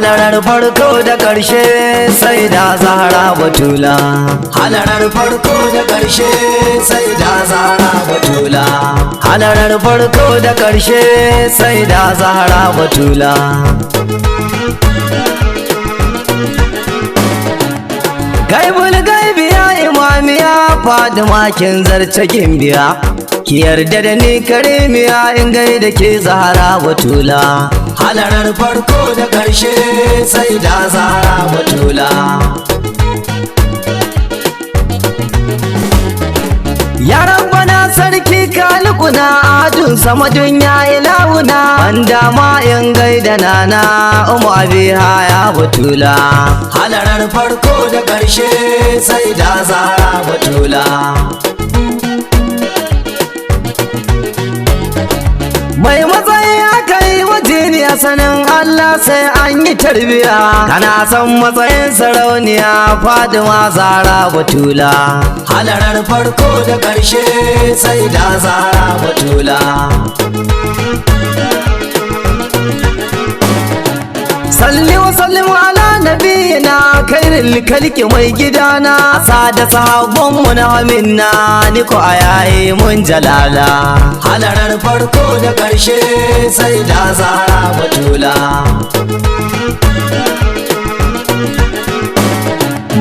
halarar farko da ƙarshe sai da Zahra Batula. Halarar farko da ƙarshe sai da Zahra Batula. Halarar farko da ƙarshe sai da Zahra Batula. Gaibul gaibi ya imamiya Fatima kin zarce gimbiya, ki yarda da ni karimiya in gaida ke Zahra Batula. Halarar farko da ƙarshe sai da Zahra Batula. Ya Rabbana sarki kalikuna ajun sama dunya ilahuna, banda ma in gaida nana Umu Abiha ya Batula. Halarar farko da ƙarshe sai da Zahra Batula. Mai matsayi aka yi wajeniya sanin Allah sai an yi tarbiya, kana san matsayin sarauniya Fatima Zahra Batula. Halarar farko da ƙarshe sai da Zahra Batula. Salli wa sallim ala nabiyina khairul khalqi mai gidana, sada sahabbanmu na minna ni ko ayayi mun jalala. Halarar farko da ƙarshe sai da Zahra Batula.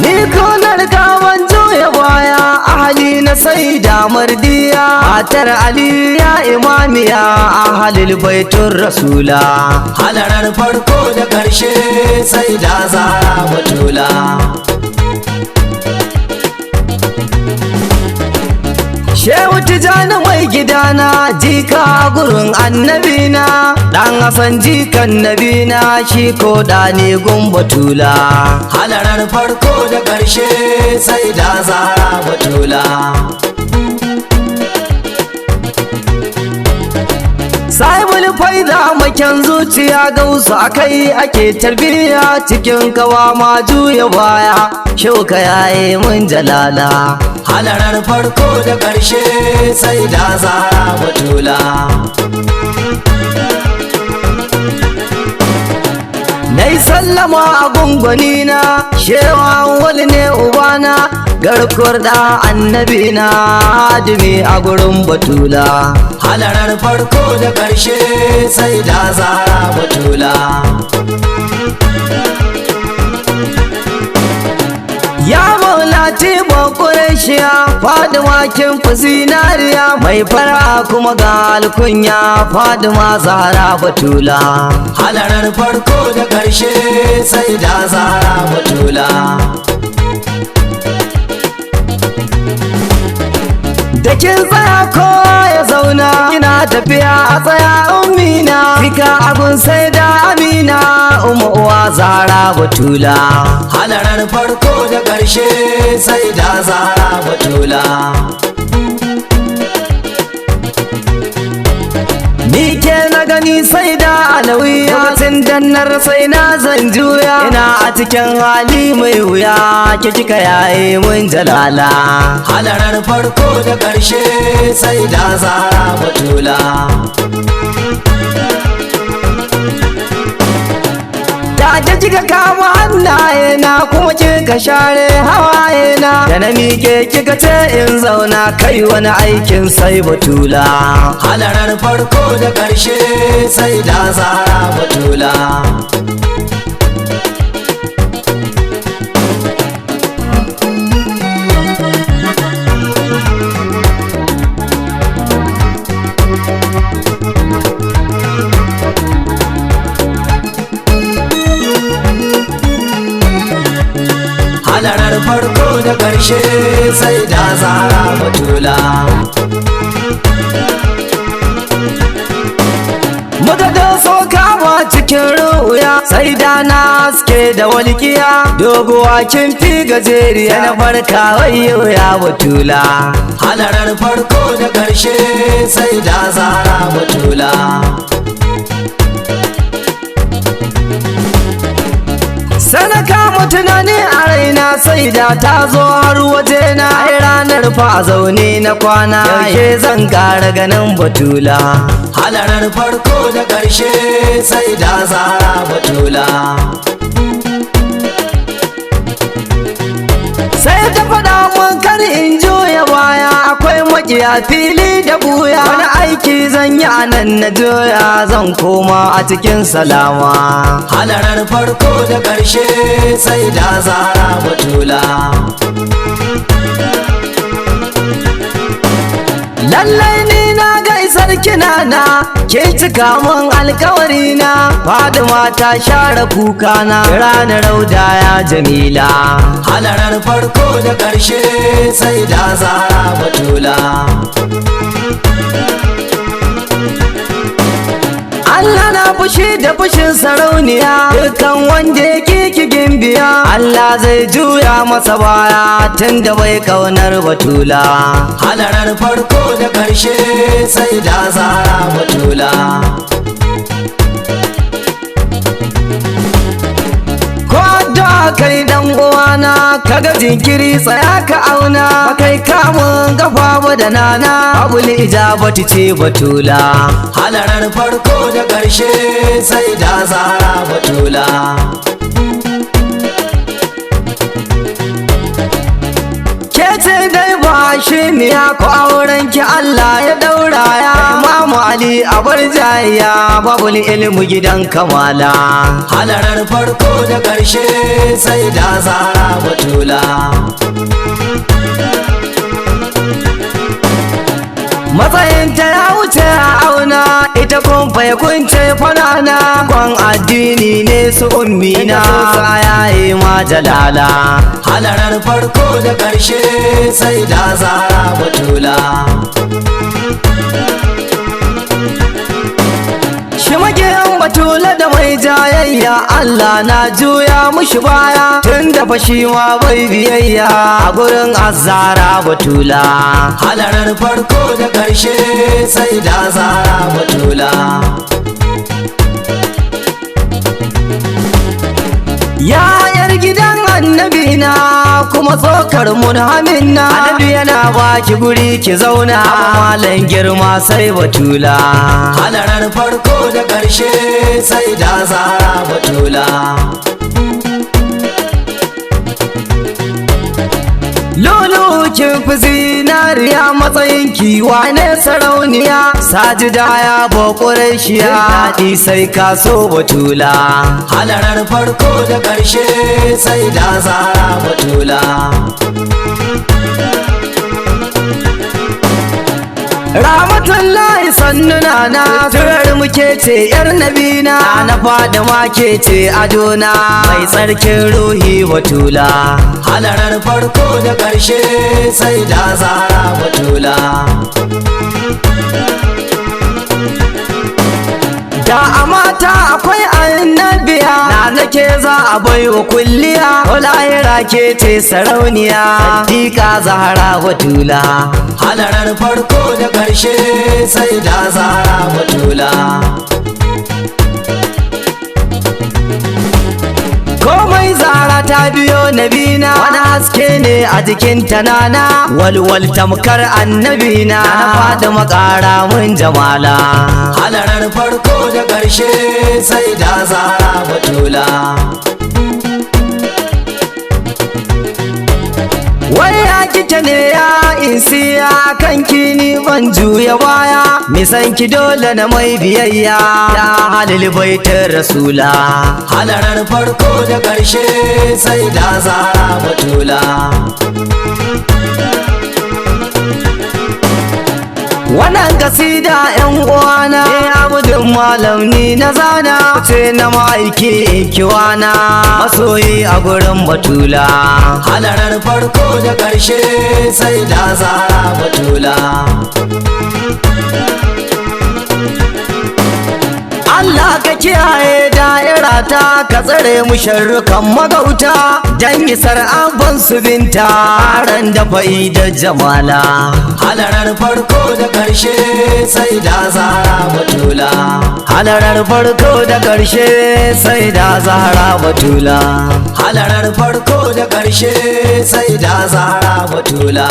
Ni ko na riga ban juya baya ahali na sai da mardiya, matar Ali ya imamiya ahalil baitun rasula. Halarar farko da ƙarshe sai da Zahra Batula. Shehu Tijjani mai gidana jika gurin annabina, dan Hassan jikan nabina shi ko da ne gun Batula. Halarar farko da ƙarshe sai da Zahra Batula. Sahibul faida maken zuciya gausu akai ake tarbiya, cikin kawa ma juya baya shauka yayi mun jalala. Halarar farko da ƙarshe sai da Zahra Batula. Nai sallama a gungwanina shewa wani ne ubana, garkuwar da annabina hadimi a gurin Batula. Halarar farko da ƙarshe sai da Zahra Batula. Ya maulati bakureshiya Fatima kin fi zinariya, mai fara kuma ga alkunya Fatima Zahra Batula. Halarar farko da ƙarshe sai da Zahra Batula. Da kin tsaya kowa ya zauna, kina tafiya a tsaya ummina, fika abun sai da Amina Umu uwa Zahra Batula. Halarar farko da ƙarshe sai da Zahra Batula. Ni ke na gani sai da alawiya, tun dannar sai na zan juya, ina a cikin hali mai wuya ke kika yayi mun jalala. Halarar farko da ƙarshe sai da Zahra Batula. Da kika kama hannayena kuma kika share hawayena, da na miƙe kika ce in zauna kai wani aikin sai Batula. Halarar farko da ƙarshe sai da Zahra Batula. Halarar farko da ƙarshe sai da Zahra Batula. Muka doso kama cikin ruya sai da na haske da walƙiya, doguwa kin fi gajeriya na farka wayo ya Batula. Halarar farko da ƙarshe sai da Zahra Batula. Sana kama babu tunani a raina sai da ta zo har waje na ranar fa zaune na kwana yaushe zan ƙara ganin Batula. Halarar farko da ƙarshe sai da Zahra Batula. Sai ta faɗa mun kar in juya baya, akwai makiya fili da buya. Wani aiki zan yi a nan na juya, zan koma a cikin salama. Halarar farko da ƙarshe sai da Zahra Batula. Lallai ni na ga isar kinana, ke cika mun alkawari na. Fadima ta share kuka na, ranar rauda ya Jamila. Halarar farko da ƙarshe sai da Zahra Batula. Allah na fushi da fushin sarauniya, dukkan wanda yake ki gimbiya. Allah zai juya masa baya tunda bai kaunar Batula. Halarar farko da ƙarshe sai da Zahra Batula. Kai dan uwana kaga jinkiri tsaya ka auna, kai kamun gafa ba da nana. Abul ijabati ce Batula. Halarar farko da ƙarshe sai da Zahra Batula. Kece dai ba shi miya ko auren ki Allah ya daura ya. Imamu Ali a bar jayya, babul ilmu gidan kamala. Halarar farko da ƙarshe sai da Zahra Batula. Matsayinta ya wuce a auna, ita kumfa ya kunce fanana. Kwan addini ne su ummina, sa yayi ma jalala. Halarar farko da ƙarshe sai da Zahra Batula. Shi magiyan Batula da mai jayayya, Allah na juya mushi baya. Tun da fashi ma bai biyayya a gurin Zahra Batula. Halarar farko da ƙarshe sai da Zahra Batula. Yayar gidan annabi na kuma tsokar munhamin na. Annabi yana baki guri ki zauna, malan girma sai Batula. Halarar farko da ƙarshe sai da Zahra Batula. Lolo kin fi zinariya, matsayin kiwa ne sarauniya. Sajida ya bakwai shiya, daɗi sai ka so Batula. Halarar farko da ƙarshe sai da Zahra Batula. Rahmatullahi sannu nana, turar muke ce yar nabina. Na Fadima ke ce adona, mai tsarkin ruhi Batula. Halarar farko da ƙarshe sai da Zahra Batula. Da a mata akwai annabiya, na nake za a bai wa kulliya. Lahira ke ce sarauniya, Siddiqa Zahra Batula. Halarar farko da ƙarshe sai da Zahra Batula. Komai Zahra ta biyo nabina, wani haske ne a jikin tanana. Walwal tamkar annabina, na Fadima ƙara mun jamala. Halarar farko da ƙarshe sai da Zahra Batula. Waya kike ne ya insiya, kan kini ban juya baya. Nisan ki dole na mai biyayya, ya halil baitin Rasula. Halarar farko da ƙarshe sai da Zahra Batula. Wannan kasida yan uwana, abudin malam ni na zana. Ce na ma'aiki kiwana, masoyi a gurin Batula. Halarar farko da ƙarshe sai da Zahra Batula. Allah ka kiyaye da'ira ta ka tsare mu sharrukan magauta dan isar abban su binta ran da bai da jamala halarar farko da karshe sai da Zahra Batula halarar farko da karshe sai da Zahra Batula halarar farko da karshe sai da Zahra Batula